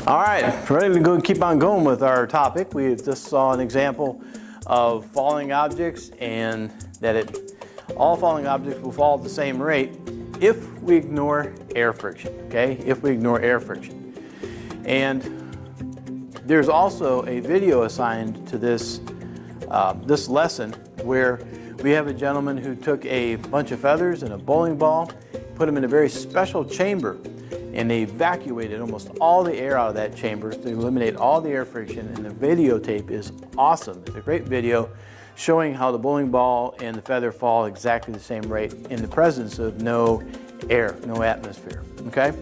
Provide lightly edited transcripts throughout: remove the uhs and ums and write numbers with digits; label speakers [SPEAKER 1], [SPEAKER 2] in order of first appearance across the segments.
[SPEAKER 1] All right, ready to go keep on going with our topic. We just saw an example of falling objects and that all falling objects will fall at the same rate if we ignore air friction, okay? If we ignore air friction. And there's also a video assigned to this, this lesson where we have a gentleman who took a bunch of feathers and a bowling ball, put them in a very special chamber, and they evacuated almost all the air out of that chamber to eliminate all the air friction, and the videotape is awesome. It's a great video showing how the bowling ball and the feather fall exactly the same rate in the presence of no air, no atmosphere, okay?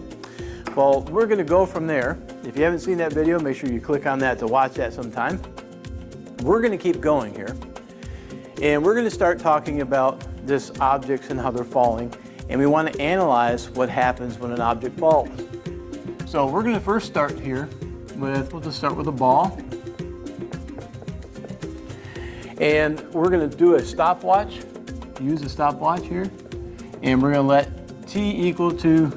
[SPEAKER 1] Well, we're gonna go from there. If you haven't seen that video, make sure you click on that to watch that sometime. We're gonna keep going here, and we're gonna start talking about this objects and how they're falling. And we want to analyze what happens when an object falls. So we're going to first start here with, we'll just start with a ball. And we're going to do a stopwatch, use a stopwatch here. And we're going to let t equal to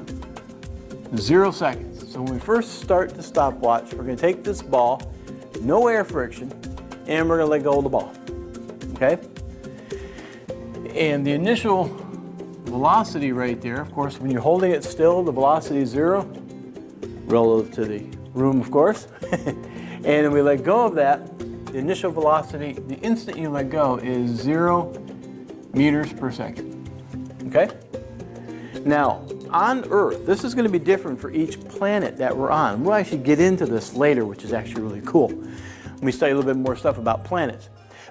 [SPEAKER 1] 0 seconds. So when we first start the stopwatch, we're going to take this ball, no air friction, and we're going to let go of the ball, okay? And the initial velocity right there, of course, when you're holding it still, the velocity is 0, relative to the room, of course. And then we let go of that, the initial velocity, the instant you let go, is 0 meters per second. Okay? Now, on Earth, this is going to be different for each planet that we're on. We'll actually get into this later, which is actually really cool. We study a little bit more stuff about planets.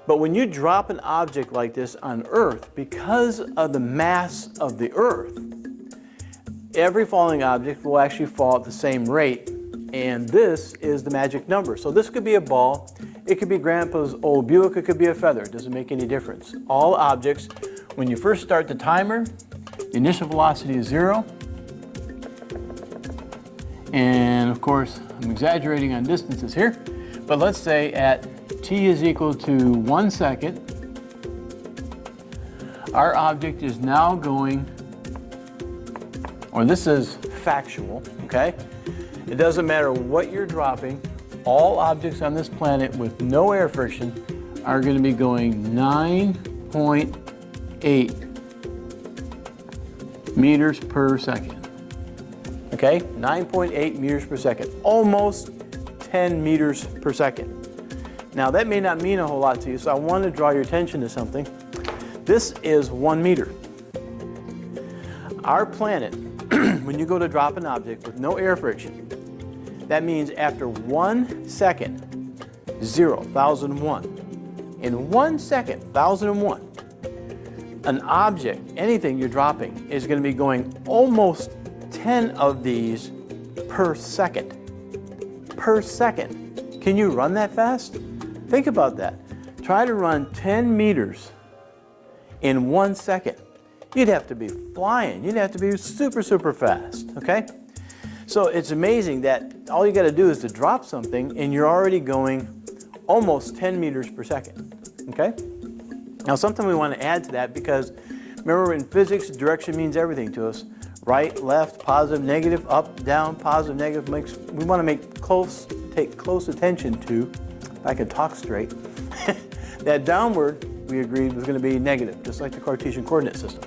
[SPEAKER 1] But when you drop an object like this on Earth, because of the mass of the Earth, every falling object will actually fall at the same rate, and this is the magic number. So this could be a ball, it could be Grandpa's old Buick, it could be a feather, it doesn't make any difference. All objects, when you first start the timer, the initial velocity is 0. And of course, I'm exaggerating on distances here, but let's say at t is equal to 1 second, our object is now going, or this is factual, okay? It doesn't matter what you're dropping, all objects on this planet with no air friction are going to be going 9.8 meters per second. Okay, 9.8 meters per second, almost 10 meters per second. Now that may not mean a whole lot to you, so I want to draw your attention to something. This is 1 meter. Our planet, when you go to drop an object with no air friction, that means after 1 second, 0, 1001. In 1 second, 1001, an object, anything you're dropping, is going to be going almost 10 of these per second. Per second. Can you run that fast? Think about that. Try to run 10 meters in 1 second. You'd have to be flying. You'd have to be super, super fast, okay? So it's amazing that all you got to do is to drop something and you're already going almost 10 meters per second, okay? Now something we want to add to that, because remember in physics, direction means everything to us. Right, left, positive, negative, up, down, positive, negative. We want to take close attention to, if I could talk straight, that downward, we agreed, was going to be negative, just like the Cartesian coordinate system.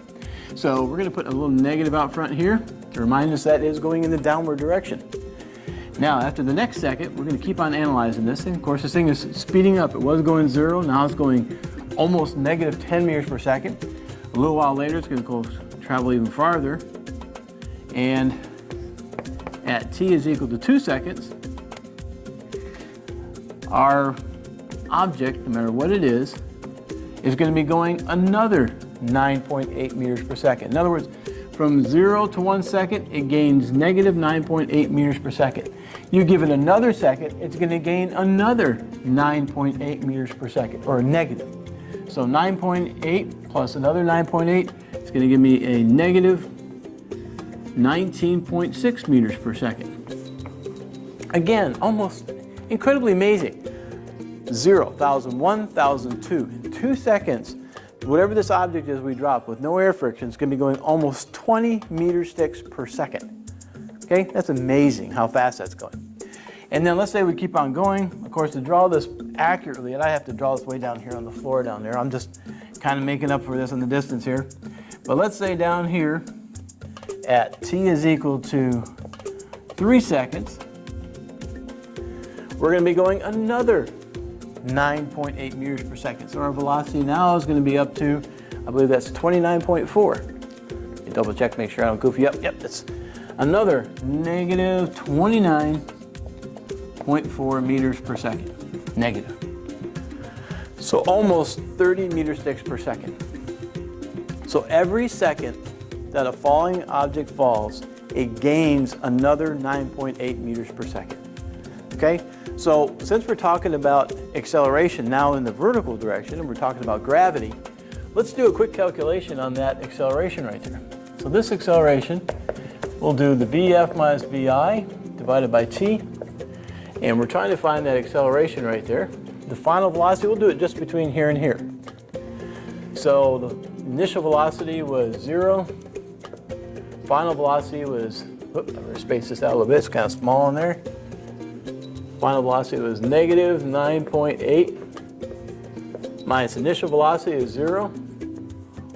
[SPEAKER 1] So we're going to put a little negative out front here to remind us that is going in the downward direction. Now, after the next second, we're going to keep on analyzing this. And of course, this thing is speeding up. It was going 0, now it's going almost negative 10 meters per second. A little while later, it's going to travel even farther. And at t is equal to 2 seconds, our object, no matter what it is going to be going another 9.8 meters per second. In other words, from 0 to 1 second, it gains negative 9.8 meters per second. You give it another second, it's going to gain another 9.8 meters per second, or negative. So 9.8 plus another 9.8, it's going to give me a negative 19.6 meters per second. Again, almost incredibly amazing. 0, 1001, 1002. In 2 seconds, whatever this object is we drop with no air friction is going to be going almost 20 meter sticks per second. Okay, that's amazing how fast that's going. And then let's say we keep on going. Of course, to draw this accurately, and I have to draw this way down here on the floor down there. I'm just kind of making up for this in the distance here. But let's say down here at t is equal to 3 seconds, we're going to be going another 9.8 meters per second. So our velocity now is going to be up to, I believe that's 29.4. Double check, make sure I don't goof you up. Yep, that's another negative 29.4 meters per second. Negative. So almost 30 meter sticks per second. So every second that a falling object falls, it gains another 9.8 meters per second. Okay? So since we're talking about acceleration now in the vertical direction, and we're talking about gravity, let's do a quick calculation on that acceleration right there. So this acceleration, we'll do the VF minus VI divided by t, and we're trying to find that acceleration right there. The final velocity, we'll do it just between here and here. So the initial velocity was 0. Final velocity was, I'm going to space this out a little bit, it's kind of small in there. Final velocity was negative 9.8 minus initial velocity is 0.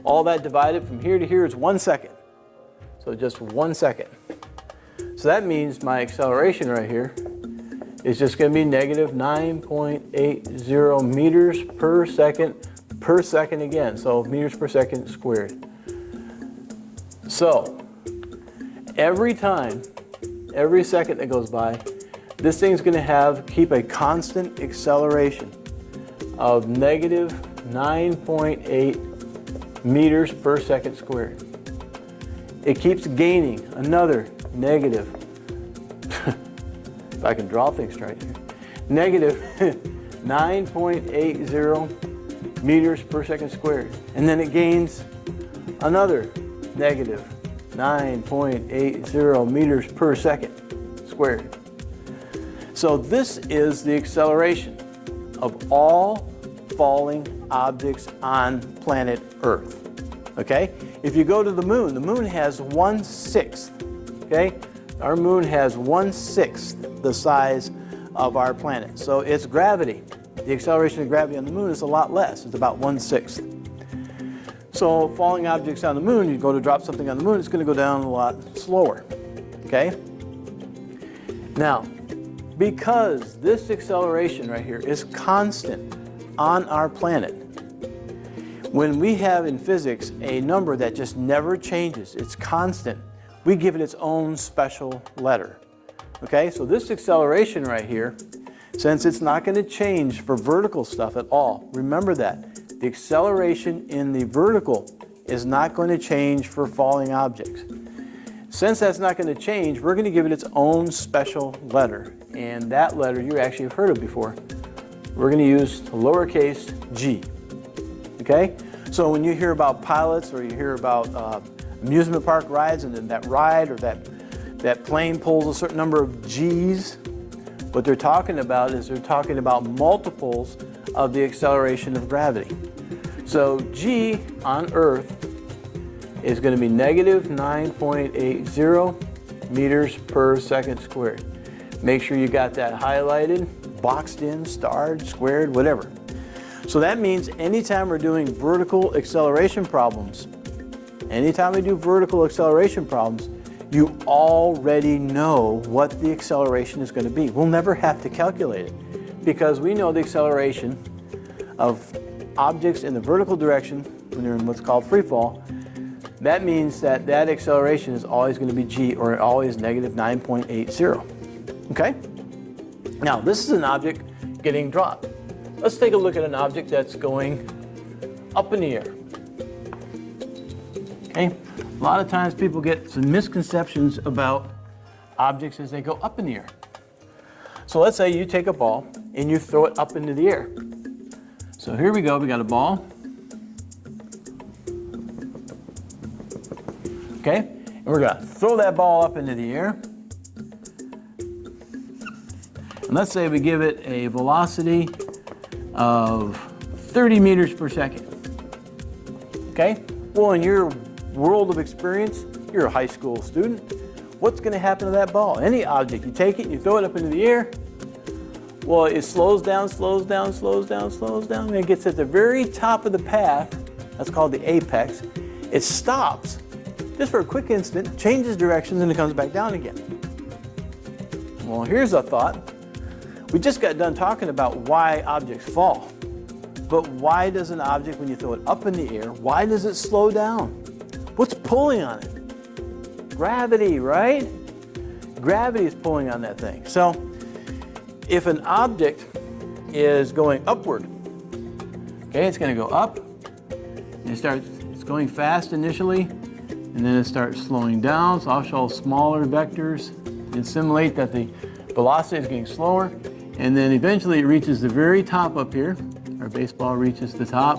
[SPEAKER 1] All that divided from here to here is 1 second. So just 1 second. So that means my acceleration right here is just going to be negative 9.80 meters per second again. So meters per second squared. So every time, every second that goes by, this thing's going to keep a constant acceleration of negative 9.8 meters per second squared. It keeps gaining another negative, if I can draw things straight here, negative 9.80 meters per second squared. And then it gains another negative 9.80 meters per second squared. So this is the acceleration of all falling objects on planet Earth. Okay? If you go to the moon has 1/6. Okay? Our moon has 1/6 the size of our planet. So its gravity, the acceleration of gravity on the moon is a lot less. It's about 1/6. So falling objects on the moon, you go to drop something on the moon, it's going to go down a lot slower. Okay? Now, because this acceleration right here is constant on our planet, when we have in physics a number that just never changes, it's constant, we give it its own special letter. Okay, so this acceleration right here, since it's not going to change for vertical stuff at all, remember that. The acceleration in the vertical is not going to change for falling objects. Since that's not going to change, we're going to give it its own special letter. And that letter you actually have heard of before. We're going to use lowercase g. Okay? So when you hear about pilots or you hear about amusement park rides, and then that ride or that plane pulls a certain number of g's, what they're talking about is they're talking about multiples of the acceleration of gravity. So g on Earth is going to be negative 9.80 meters per second squared. Make sure you got that highlighted, boxed in, starred, squared, whatever. So that means anytime we're doing vertical acceleration problems, anytime we do vertical acceleration problems, you already know what the acceleration is going to be. We'll never have to calculate it because we know the acceleration of objects in the vertical direction when they're in what's called free fall. That means that that acceleration is always going to be g, or always negative 9.80. Okay? Now, this is an object getting dropped. Let's take a look at an object that's going up in the air. Okay? A lot of times people get some misconceptions about objects as they go up in the air. So let's say you take a ball and you throw it up into the air. So here we go, we got a ball. Okay? And we're going to throw that ball up into the air. And let's say we give it a velocity of 30 meters per second. Okay? Well, in your world of experience, you're a high school student. what's going to happen to that ball? Any object, you take it and you throw it up into the air. Well, it slows down, slows down, slows down, slows down, and it gets at the very top of the path. That's called the apex. It stops just for a quick instant, changes directions, and it comes back down again. Well, here's a thought. We just got done talking about why objects fall. But why does an object, when you throw it up in the air, why does it slow down? What's pulling on it? Gravity, right? Gravity is pulling on that thing. So if an object is going upward, okay, it's going to go up, and it's going fast initially, and then it starts slowing down. So I'll show smaller vectors and simulate that the velocity is getting slower, and then eventually it reaches the very top up here. Our baseball reaches the top,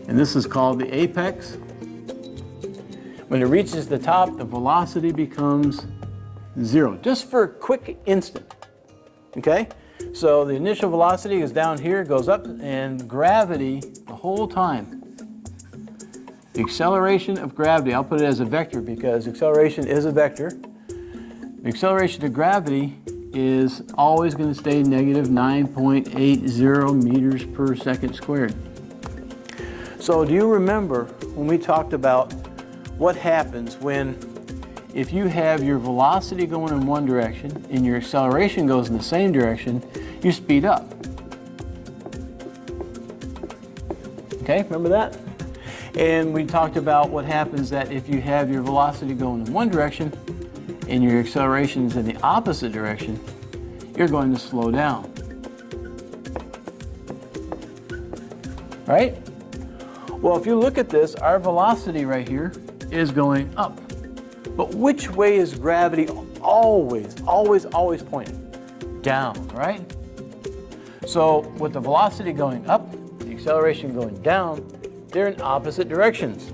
[SPEAKER 1] and this is called the apex. When it reaches the top, the velocity becomes 0, just for a quick instant, okay? So the initial velocity is down here, goes up, and gravity the whole time. The acceleration of gravity, I'll put it as a vector because acceleration is a vector. The acceleration of gravity is always going to stay negative 9.80 meters per second squared. So do you remember when we talked about what happens when, if you have your velocity going in one direction and your acceleration goes in the same direction, you speed up? Okay, remember that? And we talked about what happens that if you have your velocity going in one direction and your acceleration is in the opposite direction, you're going to slow down. Right? Well, if you look at this, our velocity right here is going up. But which way is gravity always pointing? Down, right? So with the velocity going up, the acceleration going down, they're in opposite directions.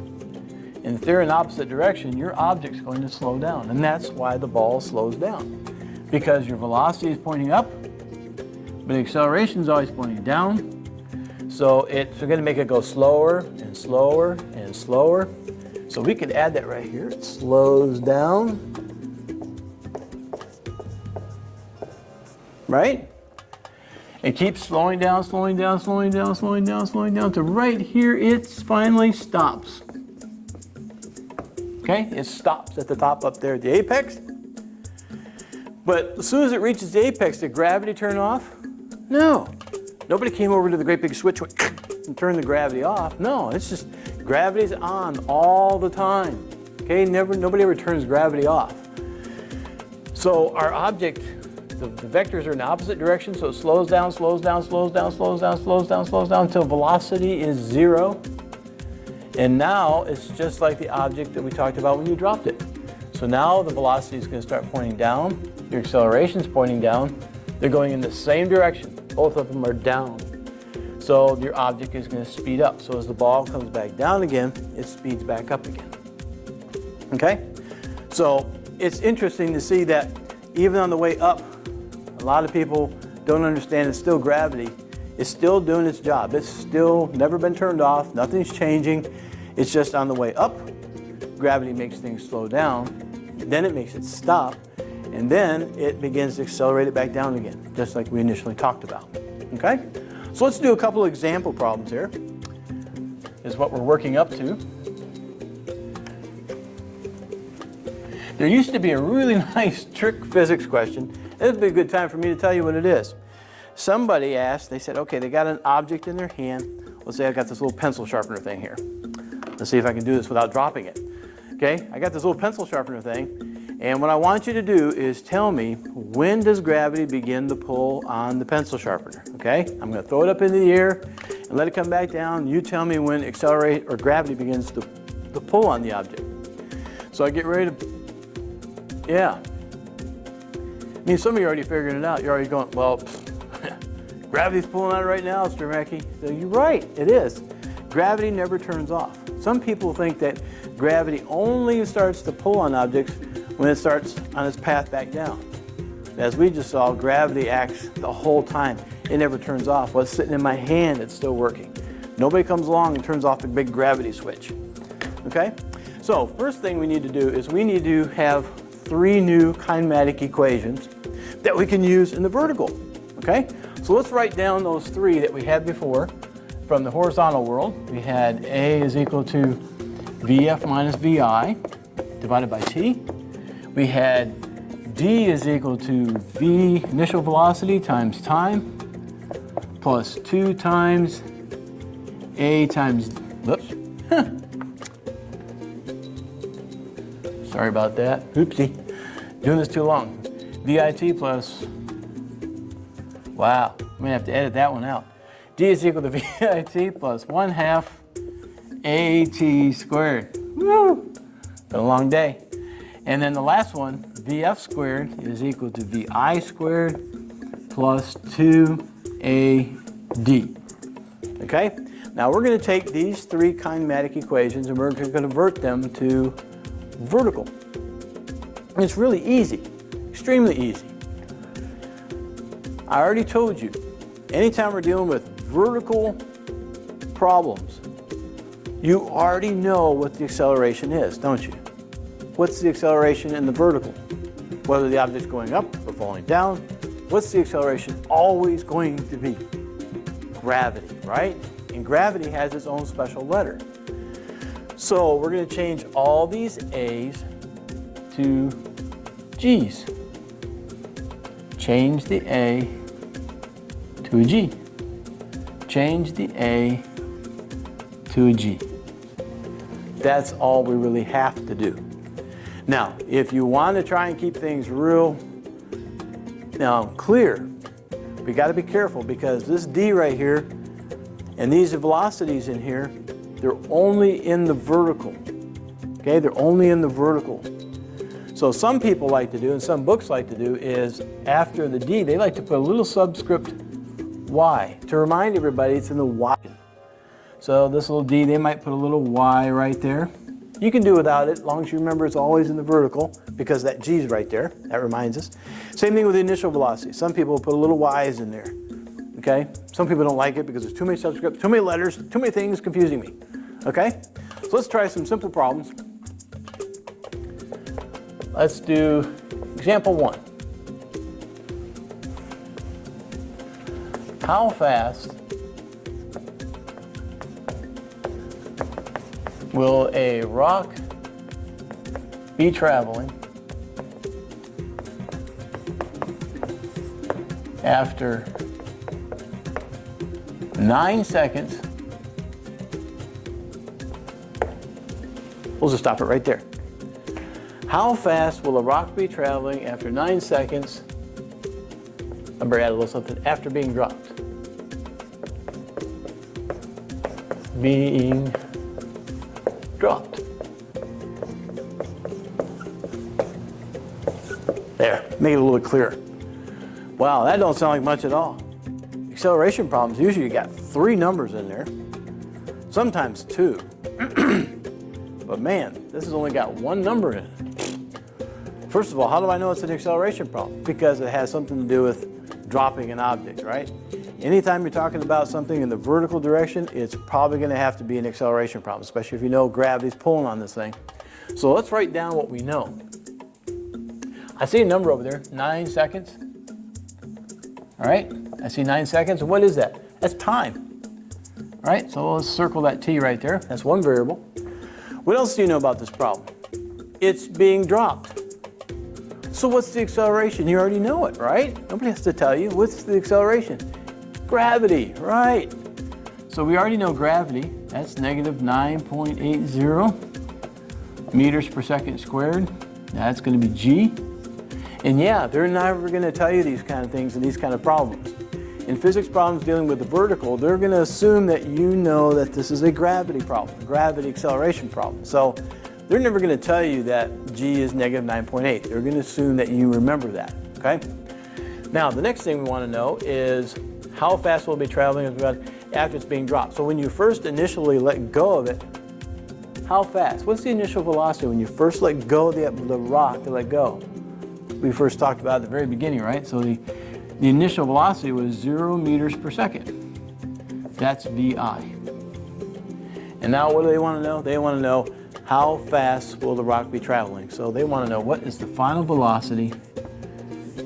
[SPEAKER 1] And if they're in opposite direction, your object's going to slow down. And that's why the ball slows down. Because your velocity is pointing up, but the acceleration is always pointing down. So we're going to make it go slower and slower and slower. So we can add that right here. It slows down. Right? It keeps slowing down, slowing down, slowing down, slowing down, slowing down to right here it finally stops. Okay? It stops at the top up there at the apex. But as soon as it reaches the apex, did gravity turn off? No. Nobody came over to the great big switch and turned the gravity off. No, it's just gravity's on all the time. Okay, nobody ever turns gravity off. So our object, the vectors are in the opposite direction, so it slows down, slows down, slows down, slows down, slows down, slows down until velocity is 0. And now it's just like the object that we talked about when you dropped it. So now the velocity is going to start pointing down. Your acceleration is pointing down. They're going in the same direction. Both of them are down. So your object is going to speed up. So as the ball comes back down again, it speeds back up again. Okay? So it's interesting to see that even on the way up, a lot of people don't understand it's still gravity. It's still doing its job. It's still never been turned off. Nothing's changing. It's just on the way up. Gravity makes things slow down. Then it makes it stop. And then it begins to accelerate it back down again, just like we initially talked about. Okay? So let's do a couple of example problems here. This is what we're working up to. There used to be a really nice trick physics question. This would be a good time for me to tell you what it is. Somebody asked, they said, okay, they got an object in their hand. Let's say I got this little pencil sharpener thing here. Let's see if I can do this without dropping it. Okay, I got this little pencil sharpener thing, and what I want you to do is tell me, when does gravity begin to pull on the pencil sharpener? Okay, I'm going to throw it up into the air and let it come back down. You tell me when gravity begins to pull on the object. So I get ready to, yeah. I mean, some of you are already figuring it out. You're already going, well, gravity's pulling on it right now, Mr. Mackey. So you're right, it is. Gravity never turns off. Some people think that gravity only starts to pull on objects when it starts on its path back down. As we just saw, gravity acts the whole time. It never turns off. What's sitting in my hand, it's still working. Nobody comes along and turns off the big gravity switch. Okay? So first thing we need to do is we need to have 3 new kinematic equations that we can use in the vertical, okay? So let's write down those 3 that we had before from the horizontal world. We had A is equal to VF minus VI divided by T. We had D is equal to V initial velocity times time plus 2 times A times, whoops. Sorry about that, oopsie. Doing this too long. VIT plus, wow, I'm gonna have to edit that one out. D is equal to VIT plus 1/2 AT squared. Woo! Been a long day. And then the last one, VF squared is equal to VI squared plus 2AD. Okay? Now we're going to take these 3 kinematic equations and we're going to convert them to vertical. And it's really easy, extremely easy. I already told you, anytime we're dealing with vertical problems, you already know what the acceleration is, don't you? What's the acceleration in the vertical? Whether the object's going up or falling down, what's the acceleration always going to be? Gravity, right? And gravity has its own special letter. So we're going to change all these A's to G's. Change the A to a G. Change the A to a G. That's all we really have to do. Now, if you want to try and keep things real clear, we got to be careful because this D right here and these velocities in here, they're only in the vertical. Okay, they're only in the vertical. So some people like to do, and some books like to do, is after the D, they like to put a little subscript Y to remind everybody it's in the Y. So this little D, they might put a little Y right there. You can do without it, as long as you remember it's always in the vertical, because that G is right there. That reminds us. Same thing with the initial velocity. Some people put a little Y's in there. Okay? Some people don't like it because there's too many subscripts, too many letters, too many things confusing me. Okay? So let's try some simple problems. Let's do example 1. How fast will a rock be traveling after 9 seconds? We'll just stop it right there. How fast will a rock be traveling after 9 seconds? I better add a little something. After being dropped. Being dropped. There, make it a little clearer. Wow, that don't sound like much at all. Acceleration problems, usually you got 3 numbers in there, sometimes 2. But man, this has only got 1 number in it. First of all, how do I know it's an acceleration problem? Because it has something to do with dropping an object, right? Anytime you're talking about something in the vertical direction, it's probably going to have to be an acceleration problem, especially if you know gravity's pulling on this thing. So let's write down what we know. I see a number over there, 9 seconds. All right, I see 9 seconds. What is that? That's time. All right, so let's circle that T right there. That's one variable. What else do you know about this problem? It's being dropped. So what's the acceleration? You already know it, right? Nobody has to tell you. What's the acceleration? Gravity, right. So we already know gravity. That's negative 9.80 meters per second squared. That's going to be G. And yeah, they're never going to tell you these kind of things and these kind of problems. In physics problems dealing with the vertical, they're going to assume that you know that this is a gravity problem, a gravity acceleration problem. So they're never going to tell you that G is negative 9.8. They're going to assume that you remember that, okay? Now, the next thing we want to know is how fast will it be traveling after it's being dropped. So when you first initially let go of it, how fast? What's the initial velocity when you first let go of the rock to let go? We first talked about at the very beginning, right? So the initial velocity was 0 meters per second. That's VI. And now what do they want to know? They want to know how fast will the rock be traveling? So they want to know what is the final velocity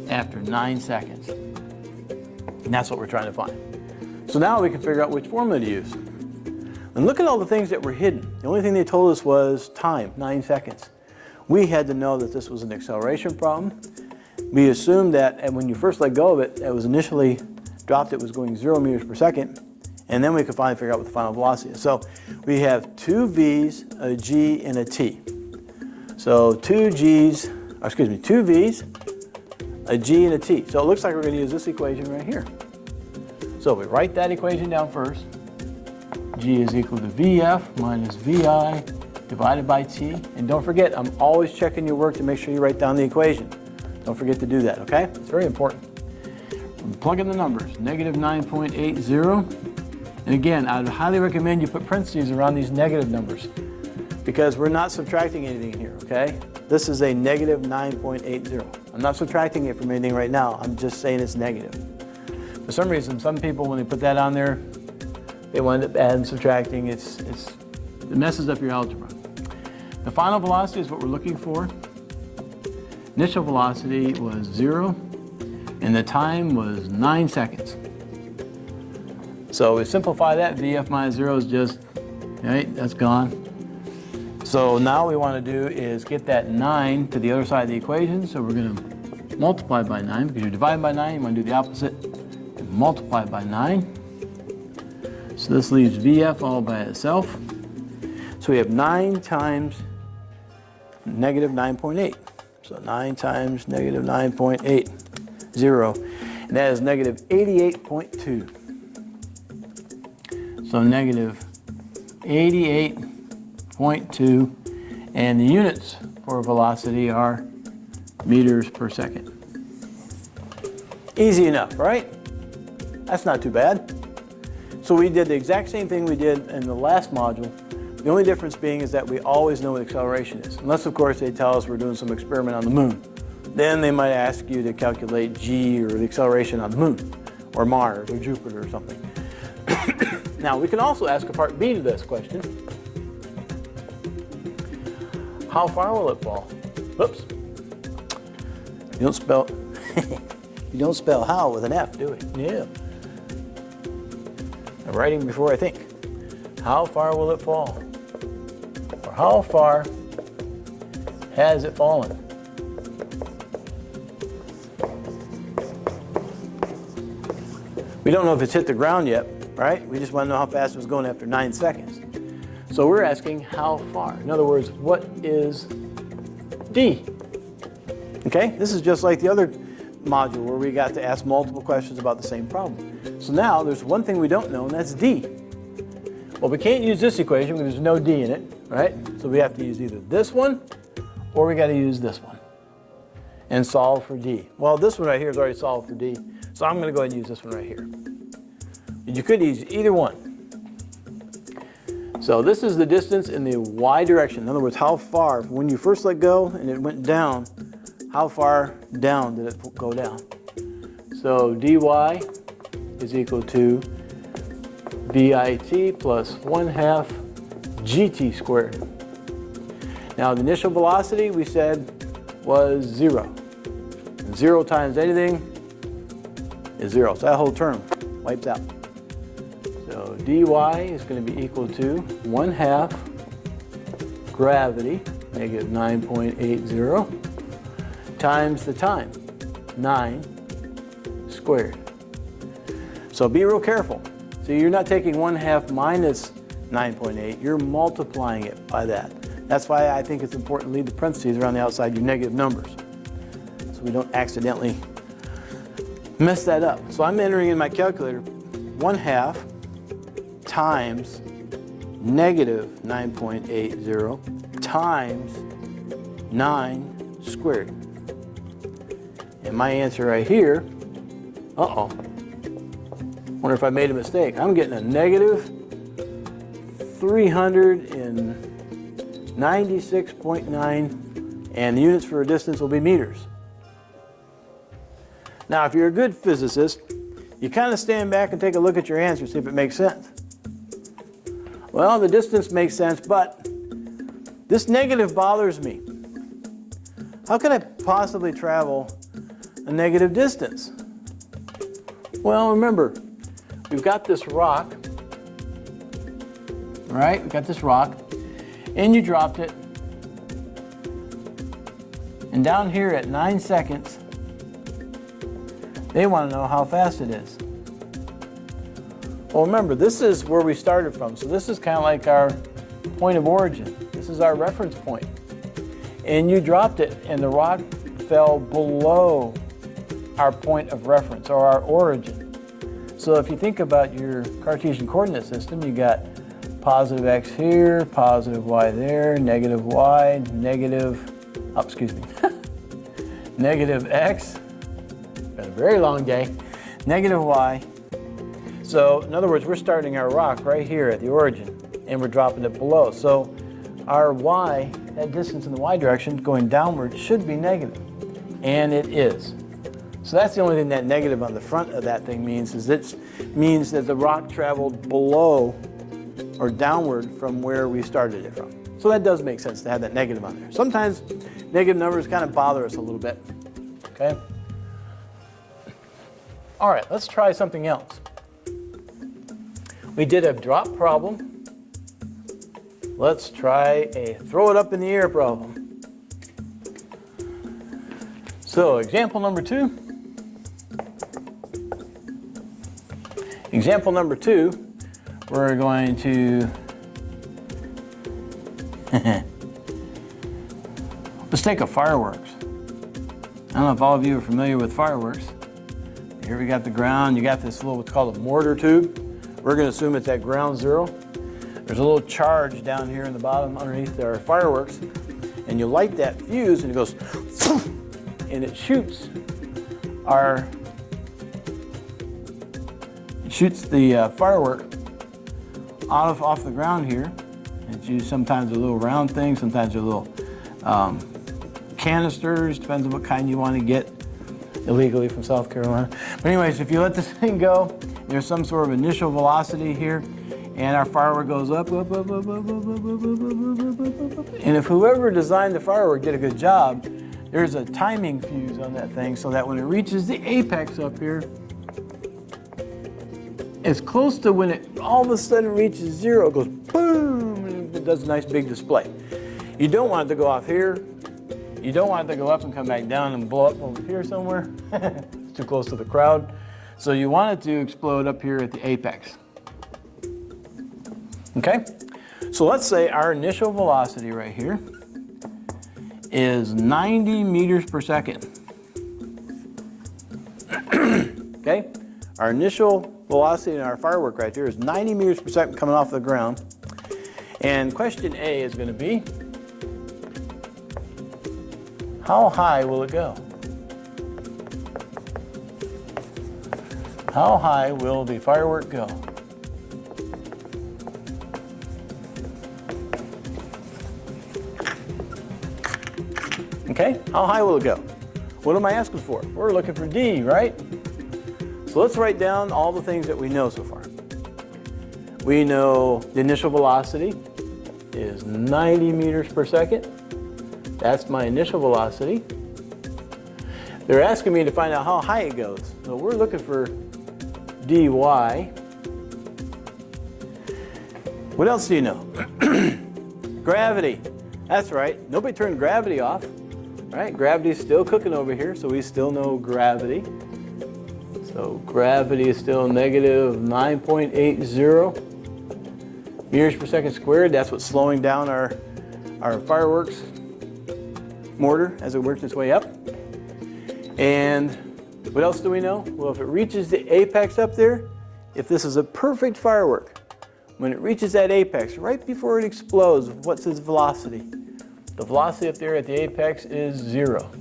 [SPEAKER 1] after 9 seconds. And that's what we're trying to find. So now we can figure out which formula to use. And look at all the things that were hidden. The only thing they told us was time, 9 seconds. We had to know that this was an acceleration problem. We assumed that and when you first let go of it, it was initially dropped, it was going 0 meters per second. And then we could finally figure out what the final velocity is. So we have two V's, a G, and a T. So two V's, a G, and a T. So it looks like we're going to use this equation right here. So we write that equation down first. G is equal to VF minus VI divided by T. And don't forget, I'm always checking your work to make sure you write down the equation. Don't forget to do that, okay? It's very important. Plug in the numbers, negative 9.80. And again, I would highly recommend you put parentheses around these negative numbers because we're not subtracting anything here, okay? This is a negative 9.80. I'm not subtracting it from anything right now. I'm just saying it's negative. For some reason, some people, when they put that on there, they wind up adding, subtracting. It messes up your algebra. The final velocity is what we're looking for. Initial velocity was 0, and the time was 9 seconds. So we simplify that. VF minus 0 is just, right, that's gone. So now what we want to do is get that 9 to the other side of the equation. So we're going to multiply by 9 because you're dividing by 9. You want to do the opposite. Multiply by 9. So this leaves VF all by itself. So we have 9 times negative 9.8. So 9 times negative 9.80. And that is negative 88.2. So negative 88.2. And the units for velocity are meters per second. Easy enough, right? That's not too bad. So we did the exact same thing we did in the last module. The only difference being is that we always know what acceleration is. Unless, of course, they tell us we're doing some experiment on the moon. Then they might ask you to calculate G or the acceleration on the moon, or Mars, or Jupiter, or something. Now, we can also ask a part B to this question. How far will it fall? Oops. You don't spell how with an F, do we? Yeah. I'm writing before I think. How far will it fall? Or how far has it fallen? We don't know if it's hit the ground yet, right? We just want to know how fast it was going after 9 seconds. So we're asking how far. In other words, what is D? Okay, this is just like the other module where we got to ask multiple questions about the same problem. So now there's one thing we don't know, and that's D. Well, we can't use this equation because there's no D in it, right? So we have to use either this one or we got to use this one and solve for D. Well, this one right here is already solved for D, so I'm going to go ahead and use this one right here. And you could use either one. So this is the distance in the y direction. In other words, how far, when you first let go and it went down, how far down did it go down? So dy is equal to VIT plus 1/2 GT squared. Now the initial velocity we said was 0. And 0 times anything is 0. So that whole term wipes out. So dy is going to be equal to 1/2 gravity, negative 9.80, times the time, 9 squared. So be real careful. So you're not taking 1/2 minus 9.8, you're multiplying it by that. That's why I think it's important to leave the parentheses around the outside, your negative numbers, so we don't accidentally mess that up. So I'm entering in my calculator 1/2 times negative 9.80 times 9 squared. And my answer right here, wonder if I made a mistake. I'm getting a negative 396.9, and the units for a distance will be meters. Now, if you're a good physicist, you kind of stand back and take a look at your answer, see if it makes sense. Well, the distance makes sense, but This negative bothers me. How can I possibly travel a negative distance? Well, remember, we've got this rock, right? We've got this rock, and you dropped it. And down here at 9 seconds, they want to know how fast it is. Well, remember, this is where we started from. So this is kind of like our point of origin. This is our reference point. And you dropped it, and the rock fell below our point of reference, or our origin. So if you think about your Cartesian coordinate system, you got positive x here, positive y there, negative y, negative, oh, excuse me, negative x, been a very long day, negative y. So in other words, we're starting our rock right here at the origin, and we're dropping it below. So our y, that distance in the y direction going downward, should be negative, and it is. So that's the only thing that negative on the front of that thing means, is it means that the rock traveled below or downward from where we started it from. So that does make sense to have that negative on there. Sometimes negative numbers kind of bother us a little bit, okay? All right, let's try something else. We did a drop problem. Let's try a throw it up in the air problem. So example number 2. Example number 2, we're going to let's take a fireworks. I don't know if all of you are familiar with fireworks. Here we got the ground. You got this little what's called a mortar tube. We're going to assume it's at ground zero. There's a little charge down here in the bottom underneath our fireworks, and you light that fuse, and it goes, and it shoots the firework off the ground here. It's used sometimes a little round thing, sometimes a little canisters, depends on what kind you want to get illegally from South Carolina. But anyways, if you let this thing go, there's some sort of initial velocity here, and our firework goes up, up, up, up, up, up, up, up, up, up. And if whoever designed the firework did a good job, there's a timing fuse on that thing so that when it reaches the apex up here, it's close to when it all of a sudden reaches zero, it goes boom, and it does a nice big display. You don't want it to go off here. You don't want it to go up and come back down and blow up over here somewhere. It's too close to the crowd. So you want it to explode up here at the apex. Okay? So let's say our initial velocity right here is 90 meters per second. Okay? Our initial velocity in our firework right here is 90 meters per second coming off the ground. And question A is going to be, how high will it go? How high will the firework go? Okay, how high will it go? What am I asking for? We're looking for D, right? So let's write down all the things that we know so far. We know the initial velocity is 90 meters per second. That's my initial velocity. They're asking me to find out how high it goes. So we're looking for dy. What else do you know? Gravity. That's right. Nobody turned gravity off. Right? Gravity's still cooking over here, so we still know gravity. So gravity is still negative 9.80 meters per second squared. That's what's slowing down our fireworks mortar as it works its way up. And what else do we know? Well, if it reaches the apex up there, if this is a perfect firework, when it reaches that apex, right before it explodes, what's its velocity? The velocity up there at the apex is 0.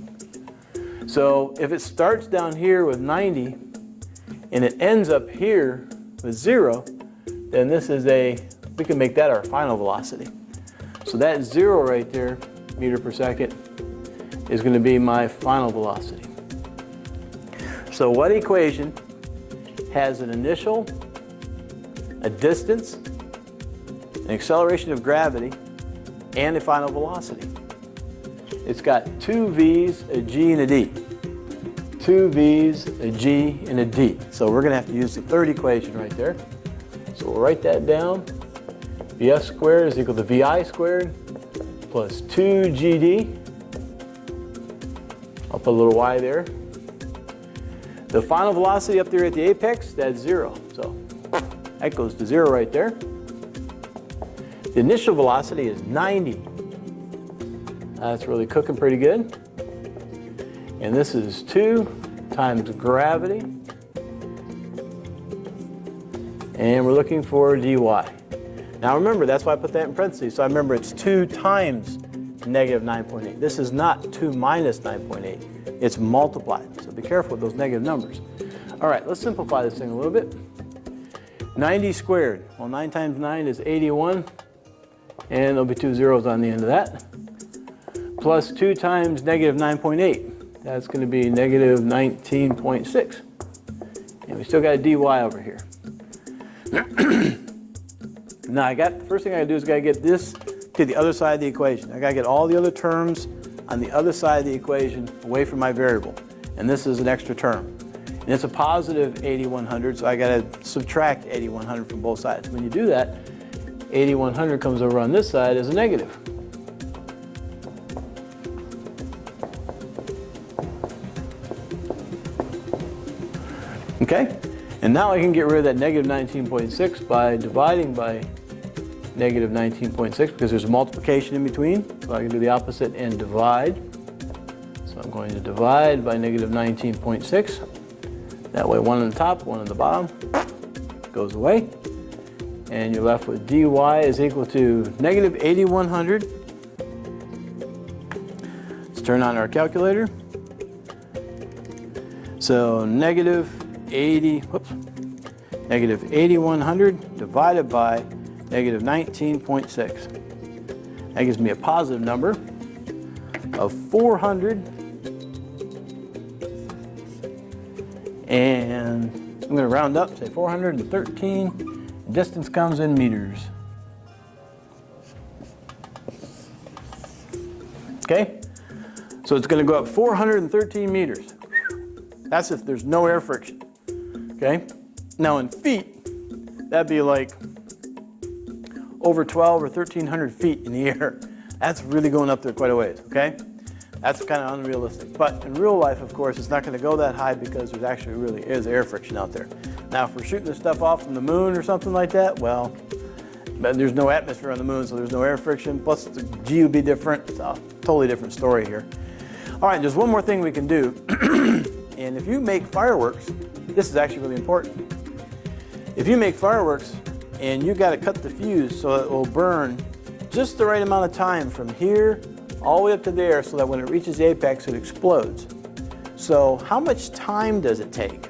[SPEAKER 1] So if it starts down here with 90 and it ends up here with 0, then this is we can make that our final velocity. So that 0 right there, meter per second, is going to be my final velocity. So what equation has an initial, a distance, an acceleration of gravity, and a final velocity. It's got two V's, a G, and a D. Two V's, a G, and a D. So we're going to have to use the third equation right there. So we'll write that down. Vf squared is equal to Vi squared plus 2GD. I'll put a little y there. The final velocity up there at the apex, that's 0. So that goes to 0 right there. The initial velocity is 90. That's really cooking pretty good. And this is 2 times gravity. And we're looking for dy. Now remember, that's why I put that in parentheses. So I remember it's 2 times negative 9.8. This is not 2 minus 9.8. It's multiplied. So be careful with those negative numbers. All right, let's simplify this thing a little bit. 90 squared. Well, 9 times 9 is 81. And there'll be 2 zeros on the end of that. Plus 2 times negative 9.8. That's going to be negative 19.6. And we still got a dy over here. Now, first thing I got to do is I got to get this to the other side of the equation. I got to get all the other terms on the other side of the equation away from my variable. And this is an extra term. And it's a positive 8100, so I got to subtract 8100 from both sides. When you do that, 8100 comes over on this side as a negative. Okay? And now I can get rid of that negative 19.6 by dividing by negative 19.6 because there's a multiplication in between. So I can do the opposite and divide. So I'm going to divide by negative 19.6. That way 1 on the top, 1 on the bottom goes away. And you're left with dy is equal to negative 8100. Let's turn on our calculator. So negative 8100 divided by negative 19.6. That gives me a positive number of 400. And I'm going to round up, say 413. Distance comes in meters. Okay? So it's going to go up 413 meters. That's if there's no air friction. Okay? Now in feet, that'd be like over 12 or 1,300 feet in the air. That's really going up there quite a ways, okay? That's kind of unrealistic. But in real life, of course, it's not going to go that high because there actually really is air friction out there. Now, if we're shooting this stuff off from the moon or something like that, well, but there's no atmosphere on the moon, so there's no air friction. Plus, the G would be different. It's a totally different story here. All right, there's one more thing we can do. And if you make fireworks, this is actually really important. If you make fireworks and you got to cut the fuse so it will burn just the right amount of time from here all the way up to there so that when it reaches the apex, it explodes. So how much time does it take?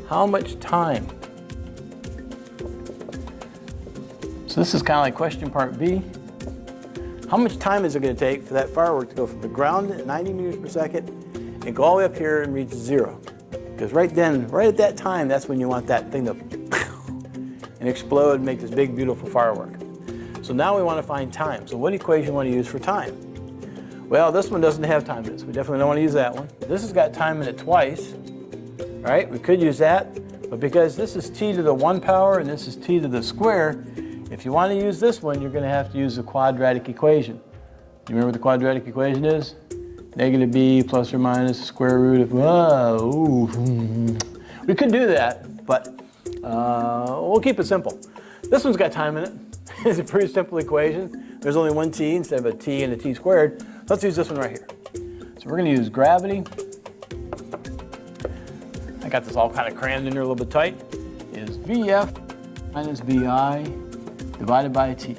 [SPEAKER 1] How much time? So this is kind of like question part B. How much time is it going to take for that firework to go from the ground at 90 meters per second and go all the way up here and reach 0? Because right at that time, that's when you want that thing to and explode and make this big, beautiful firework. So now we want to find time. So what equation do you want to use for time? Well, this one doesn't have time in it, so we definitely don't want to use that one. This has got time in it twice. Right? We could use that, but because this is t to the 1 power and this is t to the square, if you want to use this one, you're going to have to use the quadratic equation. You remember what the quadratic equation is? Negative b plus or minus the square root of, we could do that, but we'll keep it simple. This one's got time in it. It's a pretty simple equation. There's only one t instead of a t and a t squared. Let's use this one right here. So we're going to use gravity. I got this all kind of crammed in here a little bit tight. Is Vf minus Vi divided by t.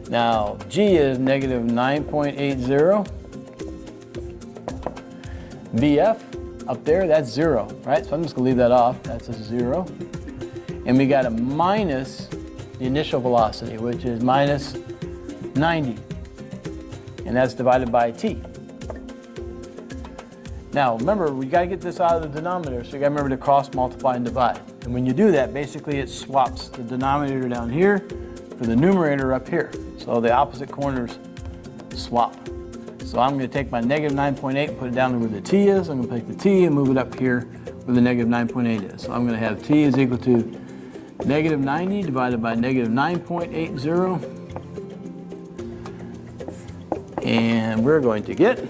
[SPEAKER 1] Now G is negative 9.80. Vf up there, that's 0, right? So I'm just going to leave that off. That's a 0. And we got a minus the initial velocity, which is minus 90. And that's divided by t. Now, remember, we got to get this out of the denominator, so you got to remember to cross multiply and divide. And when you do that, basically it swaps the denominator down here for with the numerator up here. So the opposite corners swap. So I'm going to take my negative 9.8 and put it down where the t is. I'm going to take the t and move it up here where the negative 9.8 is. So I'm going to have t is equal to negative 90 divided by negative 9.80. And we're going to get,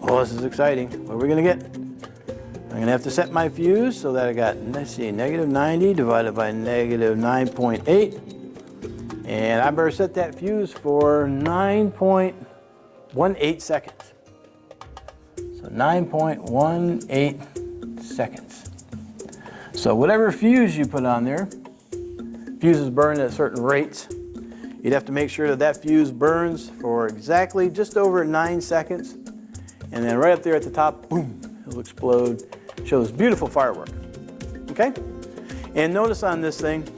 [SPEAKER 1] oh, this is exciting. What are we going to get? I'm going to have to set my fuse so that I got, let's see, negative 90 divided by negative 9.8. And I better set that fuse for 9.18 seconds. So 9.18 seconds. So whatever fuse you put on there, fuses burn at certain rates. You'd have to make sure that that fuse burns for exactly just over 9 seconds. And then right up there at the top, boom, it'll explode. Show this beautiful firework. Okay? And notice on this thing,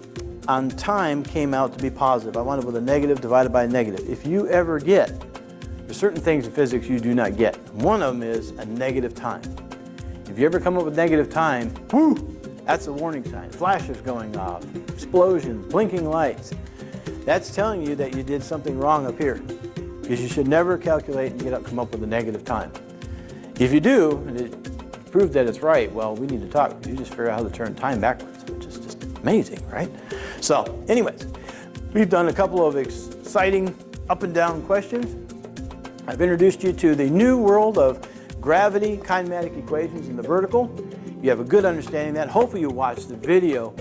[SPEAKER 1] on time came out to be positive. I wanted with a negative divided by a negative. If you ever get, there's certain things in physics you do not get. One of them is a negative time. If you ever come up with negative time, whoo, that's a warning sign. Flashes going off, explosions, blinking lights. That's telling you that you did something wrong up here. Because you should never calculate and come up with a negative time. If you do, and it proves that it's right, well, we need to talk. You just figure out how to turn time backwards, which is just amazing, right? So, anyways, we've done a couple of exciting up and down questions. I've introduced you to the new world of gravity, kinematic equations in the vertical. You have a good understanding of that. Hopefully you watched the video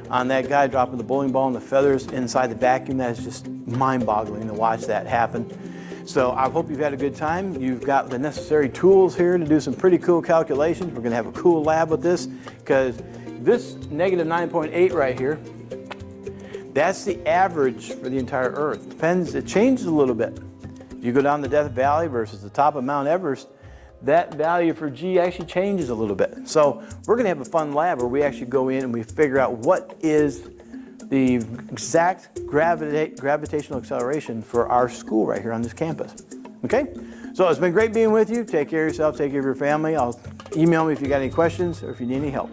[SPEAKER 1] on that guy dropping the bowling ball and the feathers inside the vacuum. That is just mind-boggling to watch that happen. So I hope you've had a good time. You've got the necessary tools here to do some pretty cool calculations. We're going to have a cool lab with this because this negative 9.8 right here, that's the average for the entire Earth. Depends, it changes a little bit. If you go down the Death Valley versus the top of Mount Everest, that value for G actually changes a little bit. So we're going to have a fun lab where we actually go in and we figure out what is the exact gravitational acceleration for our school right here on this campus. Okay? So it's been great being with you. Take care of yourself, take care of your family. Email me if you got any questions or if you need any help.